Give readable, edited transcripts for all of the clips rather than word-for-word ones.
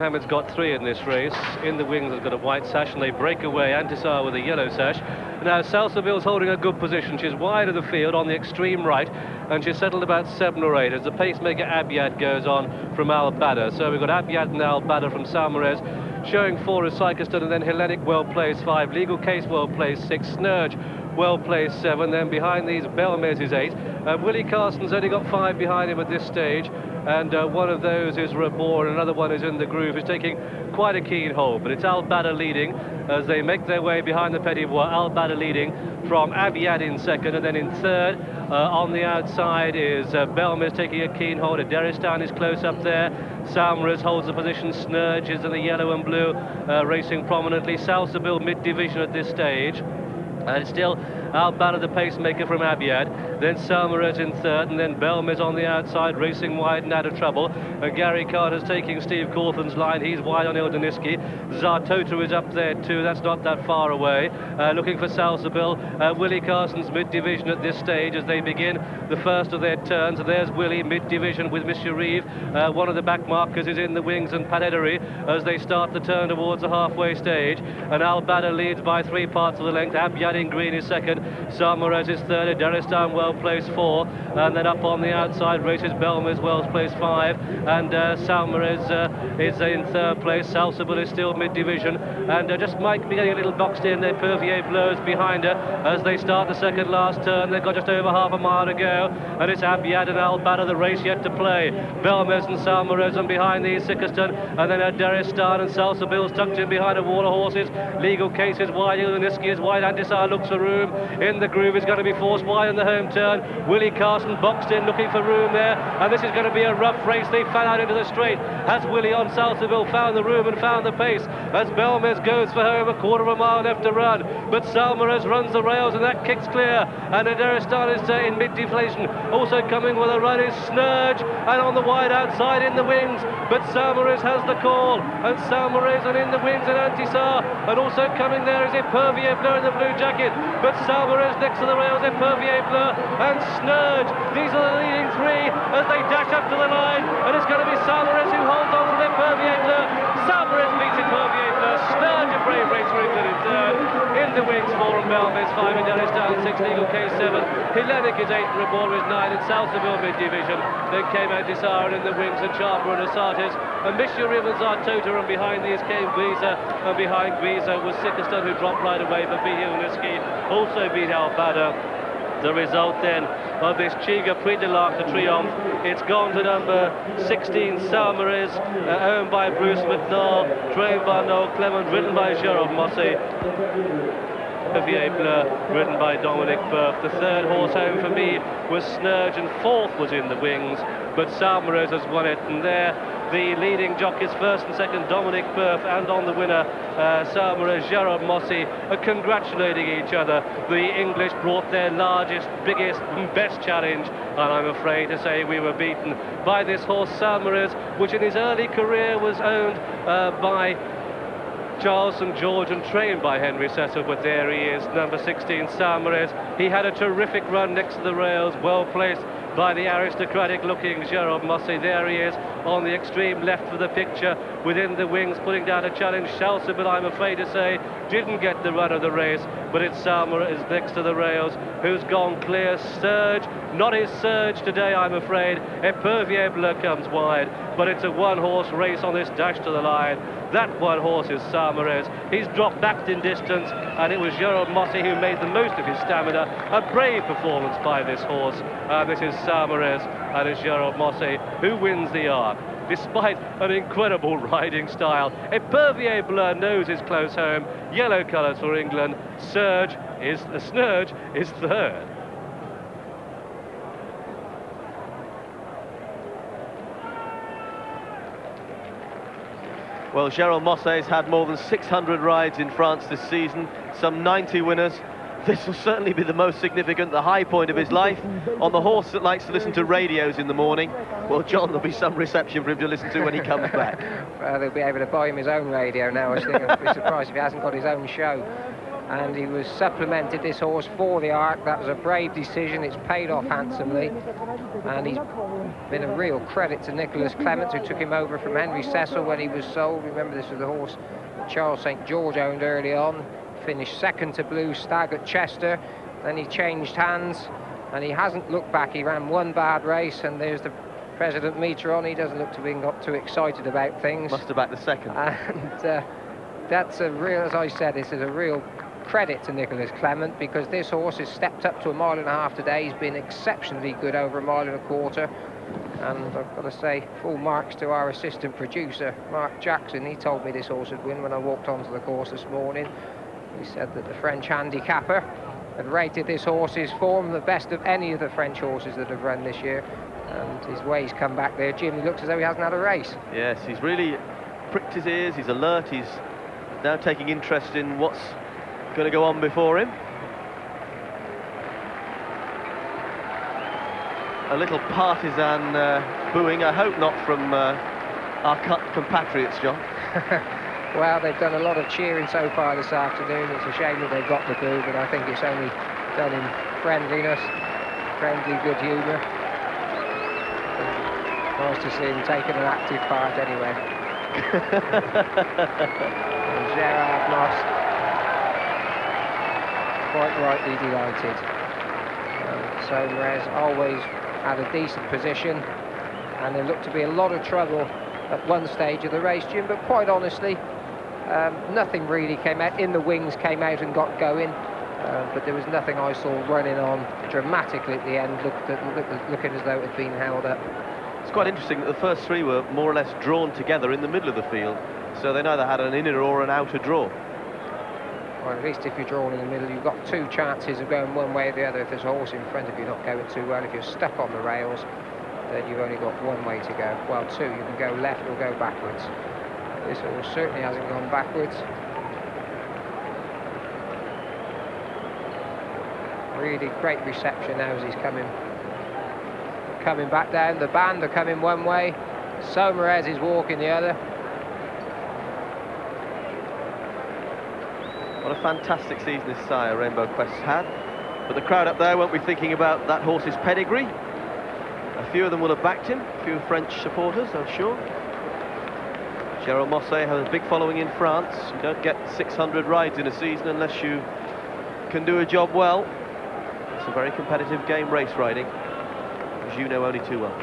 Hamid's got 3 in this race. In the wings has got a white sash, and they break away. Antisar with a yellow sash. Now Salsabille's holding a good position. She's wide of the field on the extreme right, and she's settled about 7 or 8 as the pacemaker Abiad goes on from Al Badr. So we've got Abiad and Al Badr from Saumarez, showing 4 as Sikeston, and then Hellenic well placed 5, Legal Case well placed 6, Snurge well placed 7. Then behind these Belmez is 8. Willie Carson's only got 5 behind him at this stage, and one of those is Reborn, another one is In the Groove, who's taking quite a keen hold. But it's Al Badr leading as they make their way behind the Petit Bois. Al Badr leading from Abiad in second, and then in third on the outside is Belmez taking a keen hold. Adaristan is close up there. Saumarez holds the position. Snurge is in the yellow and blue, racing prominently. Salsabille mid-division at this stage. And it's still Al Badr, the pacemaker from Abiad, then Saumarez in third, and then Belmez on the outside, racing wide and out of trouble. And Gary Carter's taking Steve Cawthon's line. He's wide on Ildaniski. Zartota is up there too. That's not that far away. Looking for Salsabille. Willie Carson's mid-division at this stage as they begin the first of their turns. And there's Willie mid-division with Miss Sharif. One of the back markers is In the Wings and Padedary as they start the turn towards the halfway stage. And Al Badr leads by 3 parts of the length. Abiad in green is second. Saumarez is third. Adaristan well placed 4. And then up on the outside races Belmez well placed 5. And Saumarez is in third place. Salsabille is still mid-division. And just might be getting a little boxed in there. Pervier blows behind her as they start the second last turn. They've got just over half a mile to go. And it's Abiad and Al Badr, the race yet to play. Belmez and Saumarez, and behind these Sikeston. And then Adaristan and Salsabille's tucked in behind a wall of horses. Legal Case is wide. Ildaniski is wide. Antisar looks for room. In the Groove is going to be forced wide in the home turn. Willie Carson boxed in looking for room there, and this is going to be a rough race. They fell out into the straight. Has Willie on Salsabille found the room and found the pace as Belmez goes for home, a quarter of a mile left to run, but Saumarez runs the rails and that kicks clear, and Adaristan is in mid-deflation. Also coming with a run is Snurge, and on the wide outside In the Wings, but Saumarez has the call, and Saumarez and In the Wings and Antisar, and also coming there is Epervier Bleu in the blue jacket, but Saumarez next to the rails, Epervier Bleu and Snurge. These are the leading 3 as they dash up to the line, and it's going to be Saumarez who holds on to Epervier Bleu. Saumarez beats Epervier Bleu. Snurge, a brave race for England in third. In the Wings 4 and Belmez 5, and Adaristan 6, Legal Case 7. Hellenic is 8, Reborn is 9, and Salsabille mid-division. Then came Antisar, and In the Wings and Charmer and Asatis, and Mishurim and Zartota, and behind these came Guiza, and behind Guiza was Sikeston, who dropped right away, but beat Ildaniski, also beat Al Badr. The result then of this Ciga Prix de l'Arc de Triomphe, it's gone to number 16 Saumarez, owned by Bruce McNall, trained by Noel Clement, ridden by Jérôme Mossé. Pervier Bleu, ridden by Dominic Burke. The third horse home for me was Snurge, and fourth was In the Wings, but Saumarez has won it, and there the leading jockeys first and second, Dominic Burke, and on the winner Saumarez, Jérôme Mossé, are congratulating each other. The English brought their largest, biggest and best challenge, and I'm afraid to say we were beaten by this horse Saumarez, which in his early career was owned by Charles St. George and trained by Henry Cecil, but there he is, number 16 Saumarez. He had a terrific run next to the rails, well placed by the aristocratic looking Jérôme Mossé. There he is on the extreme left of the picture, within the wings, putting down a challenge. Salsabille, I'm afraid to say, didn't get the run of the race, but it's Saumarez next to the rails who's gone clear. Surge, not his surge today, I'm afraid. Epervier Bleu comes wide, but it's a one-horse race on this dash to the line. That one horse is Saumarez. He's dropped back in distance, and it was Jérôme Mossé who made the most of his stamina. A brave performance by this horse. This is Saumarez, and it's Jérôme Mossé who wins the Arc, despite an incredible riding style. Epervier Bleu knows his close home. Yellow colours for England. Snurge is third. Well, Jérôme Mossé's had more than 600 rides in France this season, some 90 winners. This will certainly be the most significant, the high point of his life. On the horse that likes to listen to radios in the morning, well, John, there'll be some reception for him to listen to when he comes back. Well, they'll be able to buy him his own radio now. I think I'd be surprised if he hasn't got his own show. and he was supplemented, this horse, for the Arc. That was a brave decision. It's paid off handsomely, and he's been a real credit to Nicholas Clement, who took him over from Henry Cecil when he was sold. Remember, this was the horse that Charles St. George owned early on. Finished second to Blue Stag at Chester. Then he changed hands, and he hasn't looked back. He ran one bad race, and there's the President meter on. He doesn't look to be got too excited about things. Must have backed the second. And that's a real, as I said, this is a real credit to Nicholas Clement, because this horse has stepped up to 1.5 miles today. He's been exceptionally good over 1.25 miles. And I've got to say, full marks to our assistant producer, Mark Jackson. He told me this horse would win when I walked onto the course this morning. He said that the French handicapper had rated this horse's form the best of any of the French horses that have run this year. And his way's come back there, Jim. He looks as though he hasn't had a race. Yes, he's really pricked his ears, he's alert, he's now taking interest in what's going to go on before him. A little partisan booing, I hope not from our compatriots, John. Well, they've done a lot of cheering so far this afternoon. It's a shame that they've got the boo, but I think it's only done in friendliness, friendly good humour. Nice to see him taking an active part anyway. And Gerard Moss, quite rightly delighted. Saumarez always had a decent position, and there looked to be a lot of trouble at one stage of the race, Jim, but quite honestly, nothing really came out. In the Wings came out and got going, but there was nothing I saw running on dramatically at the end, looking as though it had been held up. It's quite interesting that the first three were more or less drawn together in the middle of the field, so they neither had an inner or an outer draw. Well, at least if you're drawn in the middle, you've got two chances of going one way or the other. If there's a horse in front of you not going too well, if you're stuck on the rails, then you've only got one way to go. Well, two, you can go left or go backwards. This horse certainly hasn't gone backwards. Really great reception now as he's coming back down. The band are coming one way, Saumarez is walking the other. What a fantastic season this sire, Rainbow Quest, has had. But the crowd up there won't be thinking about that horse's pedigree. A few of them will have backed him, a few French supporters, I'm sure. Gerald Mosse has a big following in France. You don't get 600 rides in a season unless you can do a job well. It's a very competitive game, race riding, as you know only too well.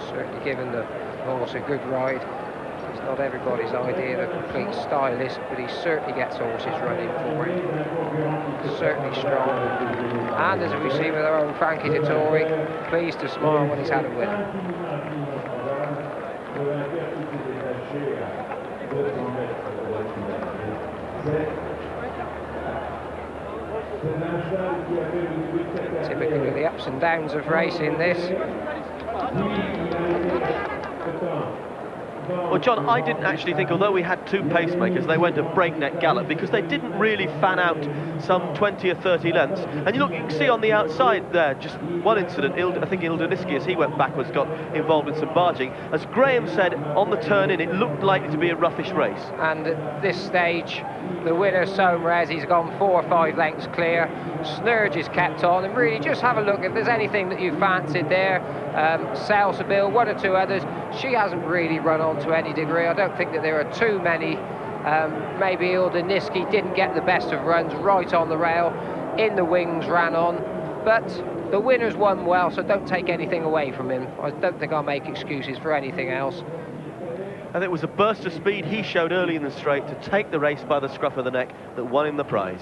Certainly given the horse a good ride. He's not everybody's idea of a complete stylist, but he certainly gets horses running for him. Certainly strong. And as we see with our own Frankie Dettori, pleased to smile when he's had a winner. Typically the ups and downs of racing this. Well, John, I didn't actually think, although we had two pacemakers, they went a breakneck gallop, because they didn't really fan out some 20 or 30 lengths. And you can see on the outside there, just one incident, I think Ildaniski, as he went backwards, got involved in some barging. As Graham said, on the turn in, it looked likely to be a roughish race. And at this stage, the winner, Saumarez, he's gone 4 or 5 lengths clear. Snurge is kept on, and really just have a look if there's anything that you fancied there. Salsabil, one or two others. She hasn't really run on to any degree. I don't think that there are too many. Maybe Ildaniski didn't get the best of runs, right on the rail. In the Wings ran on, but the winner's won well, so don't take anything away from him. I don't think I'll make excuses for anything else. And it was a burst of speed he showed early in the straight to take the race by the scruff of the neck that won him the prize.